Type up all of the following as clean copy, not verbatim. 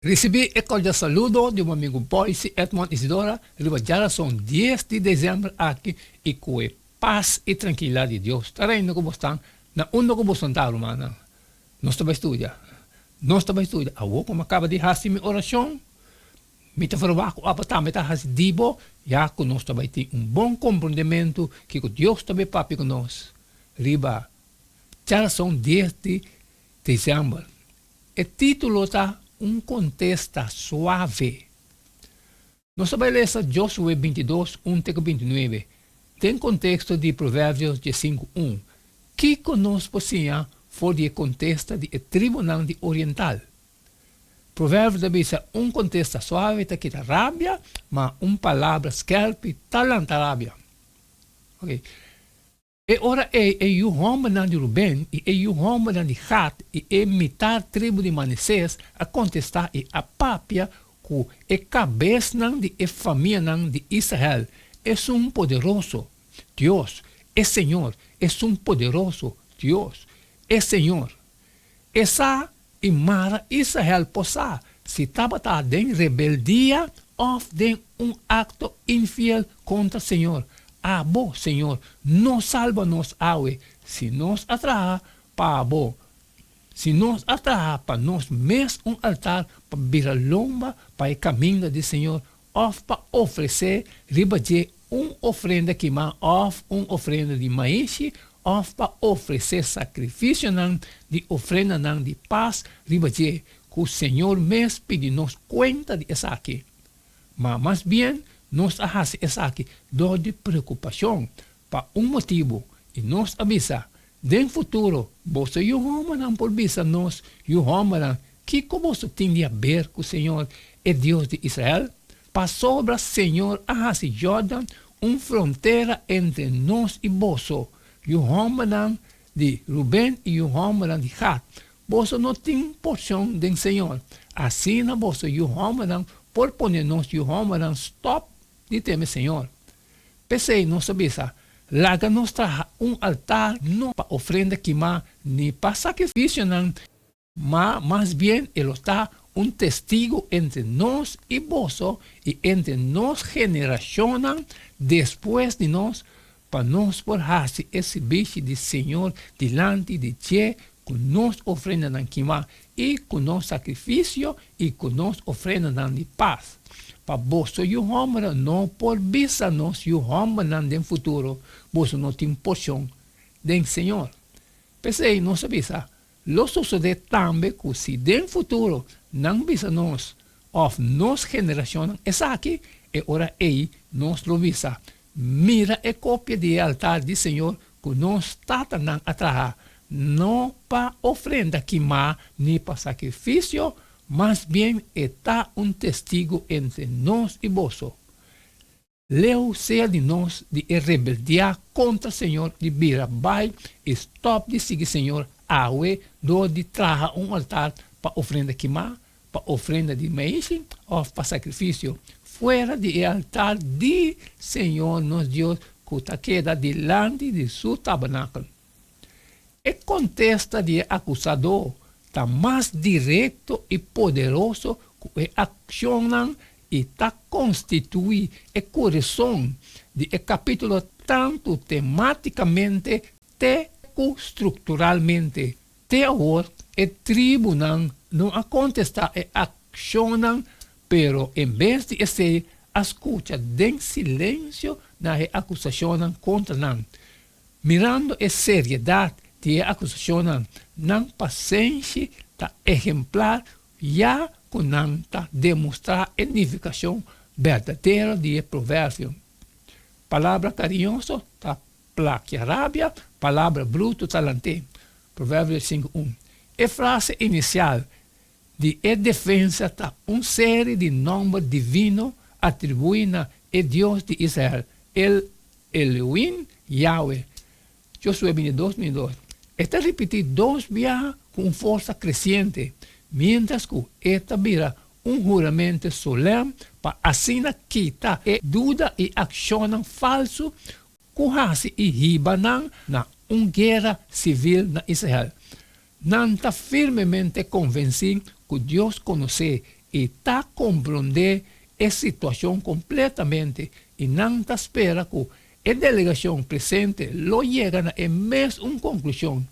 Recebi el cordial saludo de un amigo Boyce Edmond Isidora. Ya son 10 de diciembre aquí y con paz y tranquilidad de Dios. Estarei no como están, na uno como son tal, humana. Não estava a estudar. Não estava a estudar. Agora, como acaba de fazer minha oração, me está falando que a também está fazendo dibo, já que nós também ter bom compreendimento que Deus também papi conosco. Riba, já são 10 de dezembro. O título está contexto suave. Nós vamos ler Josué 22, 1-29. Tem contexto de Provérbios 5:1. Que conosco possíamos for de contexto de tribunal de oriental. Provérbios deve ser contexto suave, que quita rabia, mas palavra scalpe talanta rabia. Ok. E ora o homem de Ruben, e o homem de Gad, e metade tribo de Manassés, a contestar e a papia, com a cabeça de família de Israel. É poderoso Deus, é Senhor, é poderoso Deus. É Senhor. Essa imara Israel possa se estava em rebeldia ou de acto infiel contra o Senhor. Bom, Senhor, não salva-nos, se nos atrair para bom. Se nos atrair para nós mesmo altar para virar lomba para o caminho do Senhor, ou para oferecer ribaje ofrenda queimada, ou ofrenda de maíz, ou para oferecer sacrifício de ofrenda de paz, ribaje, que o Senhor mesmo pede nos conta de essa aqui. Mas mais bem, nós fazemos essa aqui dor de preocupação, para motivo, e nos avisa, no futuro, você e o homem por visa nós, e o homem, que como você tem a ver com o Senhor, é Deus de Israel, para sobre o Senhor, a Jordan, fronteira entre nós e você, e o homem de Ruben e o homem de Gad. Você não tem porção do Senhor. Assim, você e o homem, por poner-nos e o homem, stop de temer Senhor. Pensei, não sabia, larga nos traga altar, não para ofrenda queimada, nem para sacrifício, mas mais bem, ele está testigo entre nós e você, e entre nós gerações depois de nós, para nós por fazer esse bicho de Senhor delante de Ti, com nós ofrenda queimada, e com nosso sacrifício, e com nossa ofrenda de paz. Para você e o homem, não por vista nós e o homem no futuro, você não tem porção do Senhor. Pensei, não sabia, lo sucede também que se no futuro não visa nós, ou nossa geração, essa aqui, e ora aí, nós lo visa. Mira a cópia de altar do Senhor que nós estamos atrás, não para ofrenda queimada, nem para sacrifício, mas bem está testigo entre nós e você. Leu seja de nós de rebeldia contra o Senhor, de vir abaixo, stop de seguir o Senhor, do de trazer altar para ofrenda queimada, para ofrenda de maíz ou para sacrifício. Fora do altar de Senhor nosso Deus, que está queda delante de seu tabernáculo. E contesta de acusador está mais direto e poderoso que acionam e está constitui o coração de capítulo tanto tematicamente como estruturalmente. Teor e tribunal não acontesta e acionam, pero em vez de ser escuta em silêncio na acusação contra não. Mirando a seriedade de acusação, não paciência tá exemplar, já com não tá demonstrar a edificação verdadeira de provérbio. Palavra carinhosa tá plaque rábia, palavra bruto talante. Provérbios 5:1. A frase inicial de defesa tá série de nome divino atribuído a Deus de Israel, el Elohim Yahweh. Josué 22:22. Está repetido 2 vezes com força crescente, mientras que esta vira juramento solene para assim quitar a dúvida e ação falso que e ribanan na guerra civil na Israel. Não está firmemente convencido que Deus conhece e está compreender a situação completamente e não está espera que a delegação presente lo llega a mesma uma conclusão.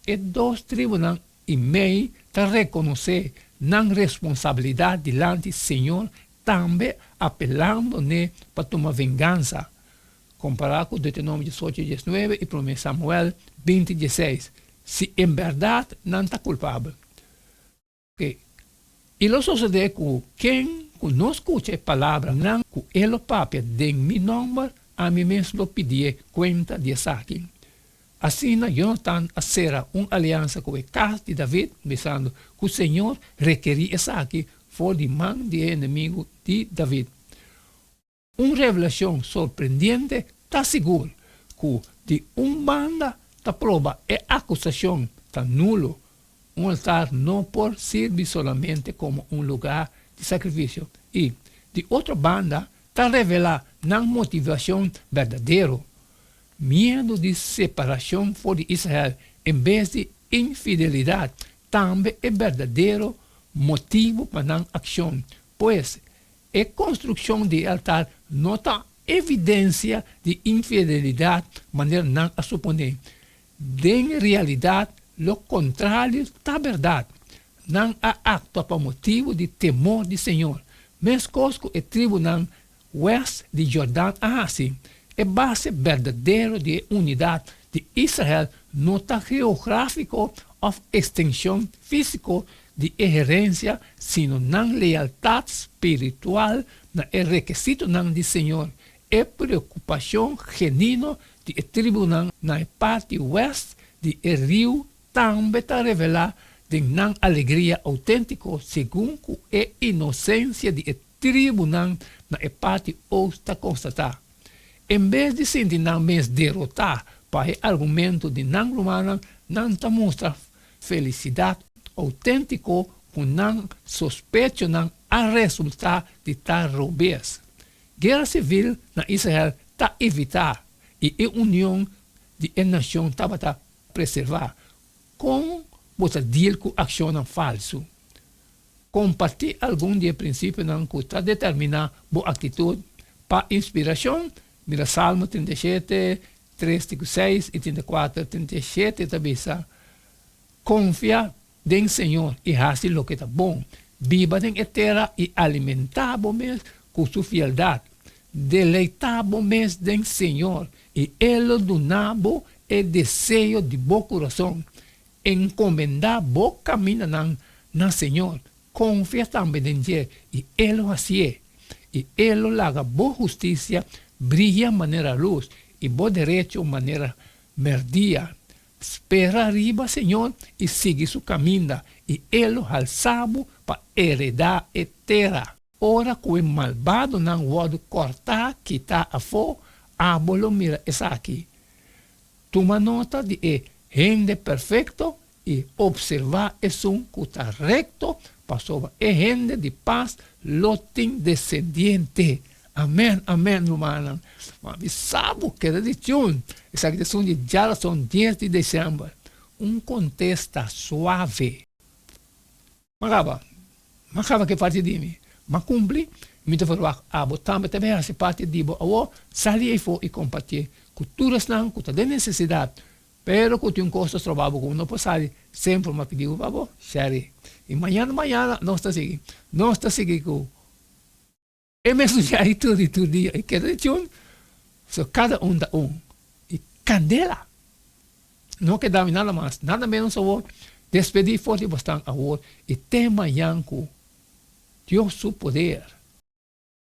E dois tribunais e meio está reconhecer não responsabilidade diante do Senhor, também apelando para tomar vingança. Comparado com Deuteronômio 18, 19 e 1 Samuel 20, 16. Se em verdade não está culpável. Okay. E lo sucede que quem não escuta a palavra, não que ele papel de meu nome, a mim mesmo pedir conta de Isaac. Assim, Jonathan será uma aliança com a casa de David, pensando que o Senhor requeria Isaac fora de mão de inimigo de David. Uma revelação surpreendente está seguro que de banda está prova e acusação está nulo. Um altar não pode servir solamente como um lugar de sacrifício. E, de outra banda, está revelar na motivação verdadeira. Medo de separação fora de Israel, em vez de infidelidade, também é verdadeiro motivo para a ação, pois a construção de altar não está evidência de infidelidade, maneira não a suponer. De realidade, o contrário está verdade. Não há acto para motivo de temor do Senhor. Mesmo que o tribunal oeste de Jordão assim, a base verdadeira de unidade de Israel não está geográfico ou extensão física de herência, sino na lealdade espiritual, na requisito do Senhor. É preocupação genuína de tribunal na parte oeste de rio também está revelar de na alegria autêntica, segundo a inocência de tribunal na parte oeste está constatar. Em vez de sentir não mais derrotar para o argumento de não romana, não está mostra felicidade autêntica com não sospecho não a resultado de tal robês. Guerra civil na Israel está evitar e a união de nação está preservar. Com você dizer que ação falso. Compartilhar algum de princípios não que está determinar boa atitude para inspiração. Mira Salmo 37, 3, 6 e 34, 37 também. Confia em Senhor e faça o que está bom. Viva em terra e alimentar-vos mesmo com sua fialdade. Deleitar-vos mesmo em Senhor e Ele donava o desejo de bom coração. Encomendar-vos caminho na Senhor. Confia também em Ele e Ele assim. E Ele laga boa justiça, brilha maneira luz e bom direito maneira merdia. Espera arriba, Senhor, e siga seu caminho, e Ele alçava para heredar a terra. Ora, que o malvado não pode cortar, quitar a fogo, abolo mira essa aqui. Toma nota de gente perfeito e observar esse que está recto, para sobre a gente de paz, lotem descendiente. Amém, amém, irmã. Mas sabe que é de tchum. Essa questão de já são 10 de dezembro. Contexto suave. Macaba que parte de mim. Mas cumpri. Me te falou, também essa parte de boa. Sair e for e compartilhar. Culturas não, que tem necessidade. Pero que tem costas trabalho como não pode sair. Sempre me pediu, babo, share. E amanhã, nós está seguindo. É mesmo já aí tudo dia. E que é de so, cada dá E candela. Não que dá nada mais. Nada menos só despedir forte bastante agora. E tem amanhã com Deus seu poder.